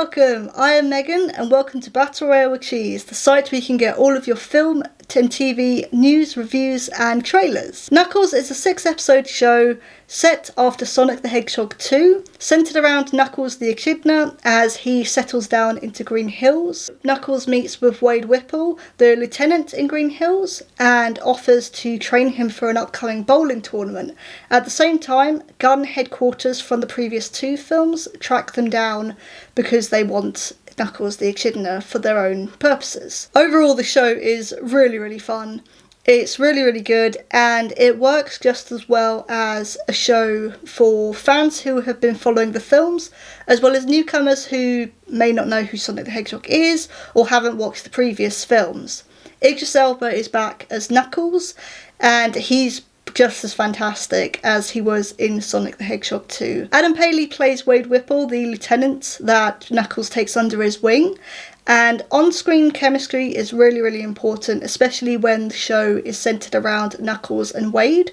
Welcome, I am Megan and welcome to Battle Royale with Cheese, the site where you can get all of your film and TV news, reviews and trailers. Knuckles is a 6-episode show set after Sonic the Hedgehog 2, centred around Knuckles the Echidna as he settles down into Green Hills. Knuckles meets with Wade Whipple, the lieutenant in Green Hills, and offers to train him for an upcoming bowling tournament. At the same time, Gun headquarters from the previous 2 films track them down because they want Knuckles the Echidna for their own purposes. Overall, the show is really fun. It's really good, and it works just as well as a show for fans who have been following the films, as well as newcomers who may not know who Sonic the Hedgehog is or haven't watched the previous films. Idris Elba is back as Knuckles, and he's just as fantastic as he was in Sonic the Hedgehog 2. Adam Paley plays Wade Whipple, the lieutenant that Knuckles takes under his wing, and on-screen chemistry is really important, especially when the show is centred around Knuckles and Wade.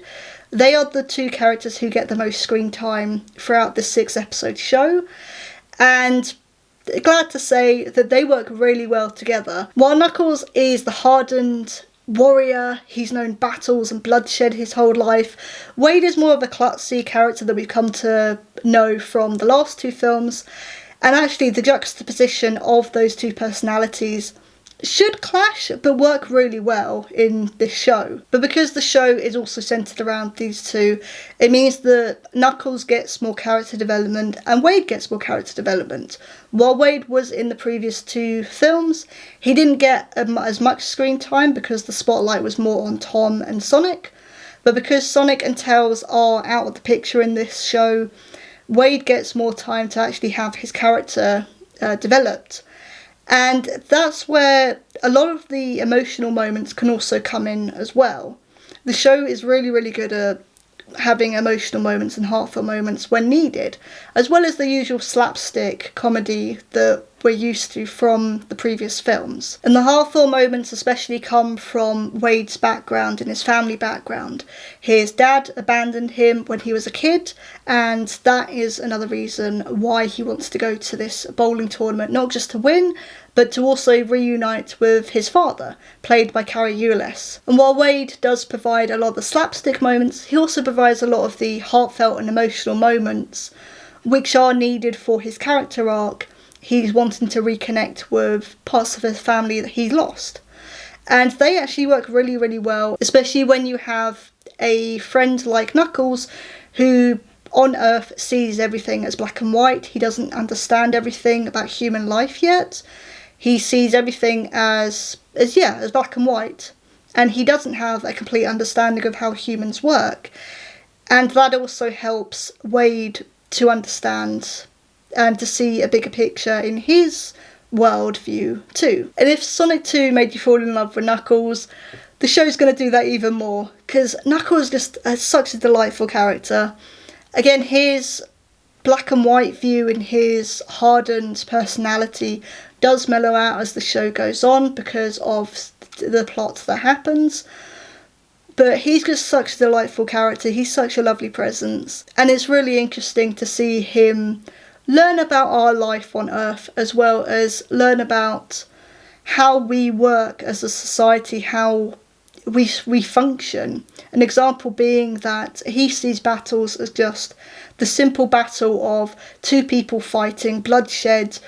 They are the 2 characters who get the most screen time throughout the 6-episode show, and glad to say that they work really well together. While Knuckles is the hardened warrior, he's known battles and bloodshed his whole life, Wade is more of a klutzy character that we've come to know from the last 2 films, and actually the juxtaposition of those 2 personalities should clash but work really well in this show. But because the show is also centred around these 2, it means that Knuckles gets more character development and Wade gets more character development. While Wade was in the previous 2 films, he didn't get as much screen time because the spotlight was more on Tom and Sonic. But because Sonic and Tails are out of the picture in this show, Wade gets more time to actually have his character developed. And that's where a lot of the emotional moments can also come in as well. The show is really good at having emotional moments and heartfelt moments when needed, as well as the usual slapstick comedy that we're used to from the previous films. And the heartfelt moments especially come from Wade's background and his family background. His dad abandoned him when he was a kid, and that is another reason why he wants to go to this bowling tournament, not just to win, but to also reunite with his father, played by Carrie Uless. And while Wade does provide a lot of the slapstick moments, he also provides a lot of the heartfelt and emotional moments which are needed for his character arc. He's wanting to reconnect with parts of his family that he's lost. And they actually work really well, especially when you have a friend like Knuckles who on Earth sees everything as black and white. He doesn't understand everything about human life yet. He sees everything as black and white, and he doesn't have a complete understanding of how humans work. And that also helps Wade to understand and to see a bigger picture in his worldview too. And if Sonic 2 made you fall in love with Knuckles, the show's going to do that even more, because Knuckles just has such a delightful character. Again, his black and white view and his hardened personality does mellow out as the show goes on because of the plot that happens. But he's just such a delightful character, he's such a lovely presence, and it's really interesting to see him learn about our life on Earth, as well as learn about how we work as a society, how we function. An example being that he sees battles as just the simple battle of 2 people fighting, bloodshed,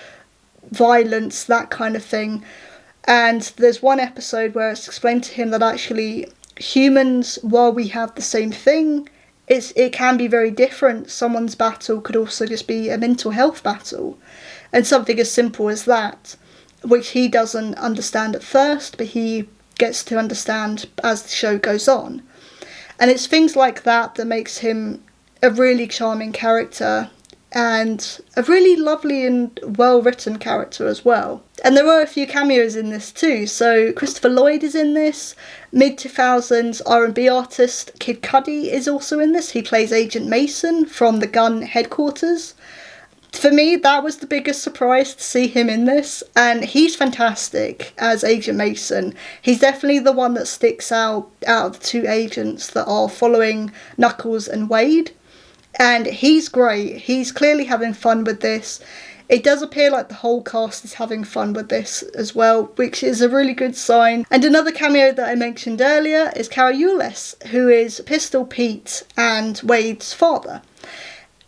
violence, that kind of thing. And there's one episode where it's explained to him that actually humans, while we have the same thing, it can be very different. Someone's battle could also just be a mental health battle, and something as simple as that, which he doesn't understand at first, but he gets to understand as the show goes on. And it's things like that that makes him a really charming character and a really lovely and well-written character as well. And there are a few cameos in this too. So Christopher Lloyd is in this. Mid-2000s R&B artist Kid Cudi is also in this. He plays Agent Mason from the Gun headquarters. For me, that was the biggest surprise to see him in this, and he's fantastic as Agent Mason. He's definitely the one that sticks out of the 2 agents that are following Knuckles and Wade. And he's great. He's clearly having fun with this. It does appear like the whole cast is having fun with this as well, which is a really good sign. And another cameo that I mentioned earlier is Carrie Ullis, who is Pistol Pete and Wade's father.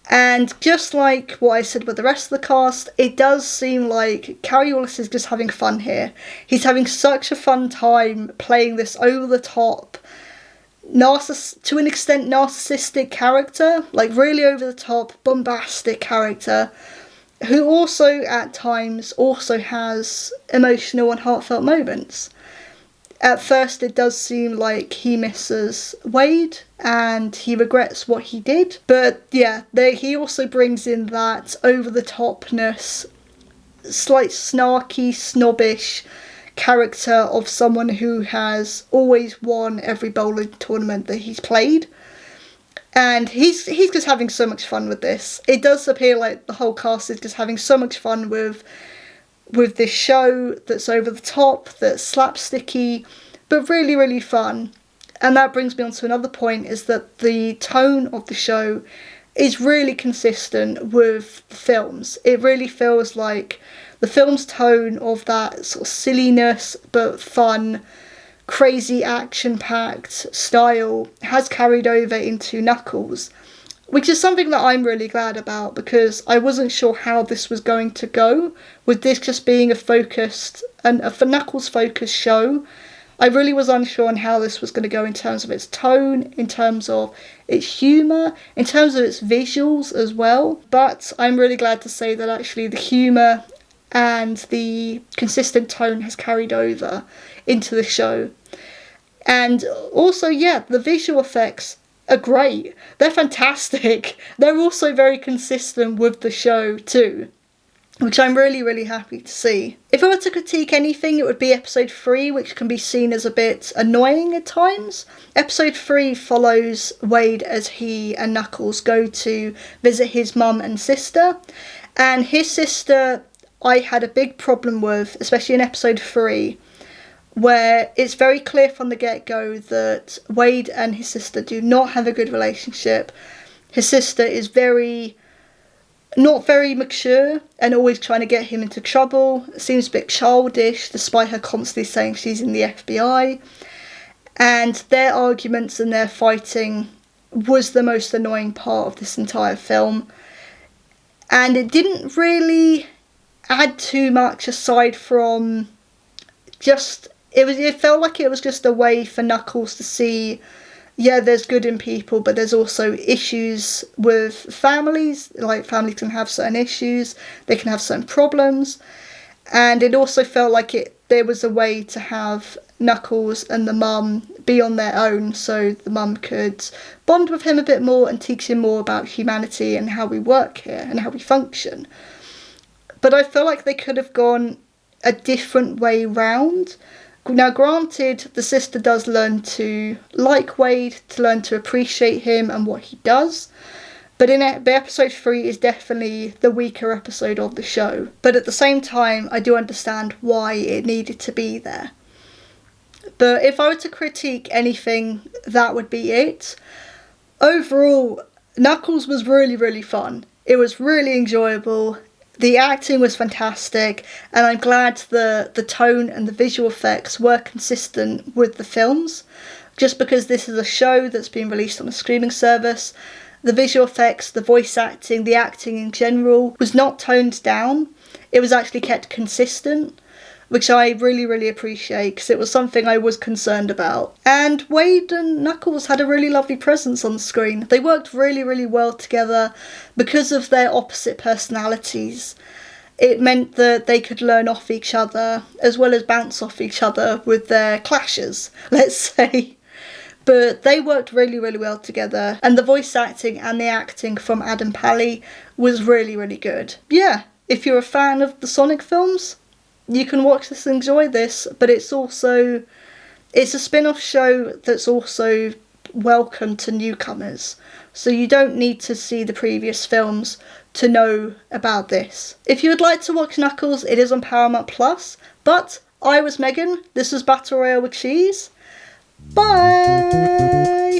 And just like what I said with the rest of the cast, it does seem like Carrie Ullis is just having fun here. He's having such a fun time playing this over-the-top, to an extent narcissistic character, like really over-the-top, bombastic character, who also at times also has emotional and heartfelt moments. At first it does seem like he misses Wade and he regrets what he did, but yeah, he also brings in that over-the-topness, slight snarky, snobbish character of someone who has always won every bowling tournament that he's played. And he's just having so much fun with this. It does appear like the whole cast is just having so much fun with this show that's over the top, that's slapsticky, but really, really fun. And that brings me on to another point, is that the tone of the show is really consistent with the films. It really feels like the film's tone of that sort of silliness but fun, crazy action-packed style has carried over into Knuckles, which is something that I'm really glad about, because I wasn't sure how this was going to go, with this just being a Knuckles-focused show. I really was unsure on how this was going to go in terms of its tone, in terms of its humour, in terms of its visuals as well. But I'm really glad to say that actually the humour and the consistent tone has carried over into the show. And also, yeah, the visual effects are great. They're fantastic. They're also very consistent with the show too, which I'm really, really happy to see. If I were to critique anything, it would be episode 3, which can be seen as a bit annoying at times. Episode 3 follows Wade as he and Knuckles go to visit his mum and sister. And his sister, I had a big problem with, especially in episode 3, where it's very clear from the get-go that Wade and his sister do not have a good relationship. His sister is not very mature and always trying to get him into trouble. Seems a bit childish, despite her constantly saying she's in the FBI. And their arguments and their fighting was the most annoying part of this entire film. And it didn't really add too much aside from just... It felt like it was just a way for Knuckles to see, yeah, there's good in people, but there's also issues with families. Like, families can have certain issues, they can have certain problems. And it also felt like there was a way to have Knuckles and the mum be on their own, so the mum could bond with him a bit more and teach him more about humanity and how we work here and how we function. But I feel like they could have gone a different way round. Now, granted, the sister does learn to like Wade, to learn to appreciate him and what he does, but episode 3 is definitely the weaker episode of the show. But at the same time, I do understand why it needed to be there. But if I were to critique anything, that would be it. Overall, Knuckles was really, really fun. It was really enjoyable. The acting was fantastic, and I'm glad the tone and the visual effects were consistent with the films. Just because this is a show that's been released on a streaming service, the visual effects, the voice acting, the acting in general was not toned down. It was actually kept consistent, which I really, really appreciate, because it was something I was concerned about. And Wade and Knuckles had a really lovely presence on the screen. They worked really, really well together because of their opposite personalities. It meant that they could learn off each other, as well as bounce off each other with their clashes, let's say. But they worked really, really well together, and the voice acting and the acting from Adam Pally was really, really good. Yeah, if you're a fan of the Sonic films, you can watch this and enjoy this, but it's a spin-off show that's also welcome to newcomers. So you don't need to see the previous films to know about this. If you would like to watch Knuckles, it is on ParamountPlus. But I was Megan, this was Battle Royale with Cheese. Bye!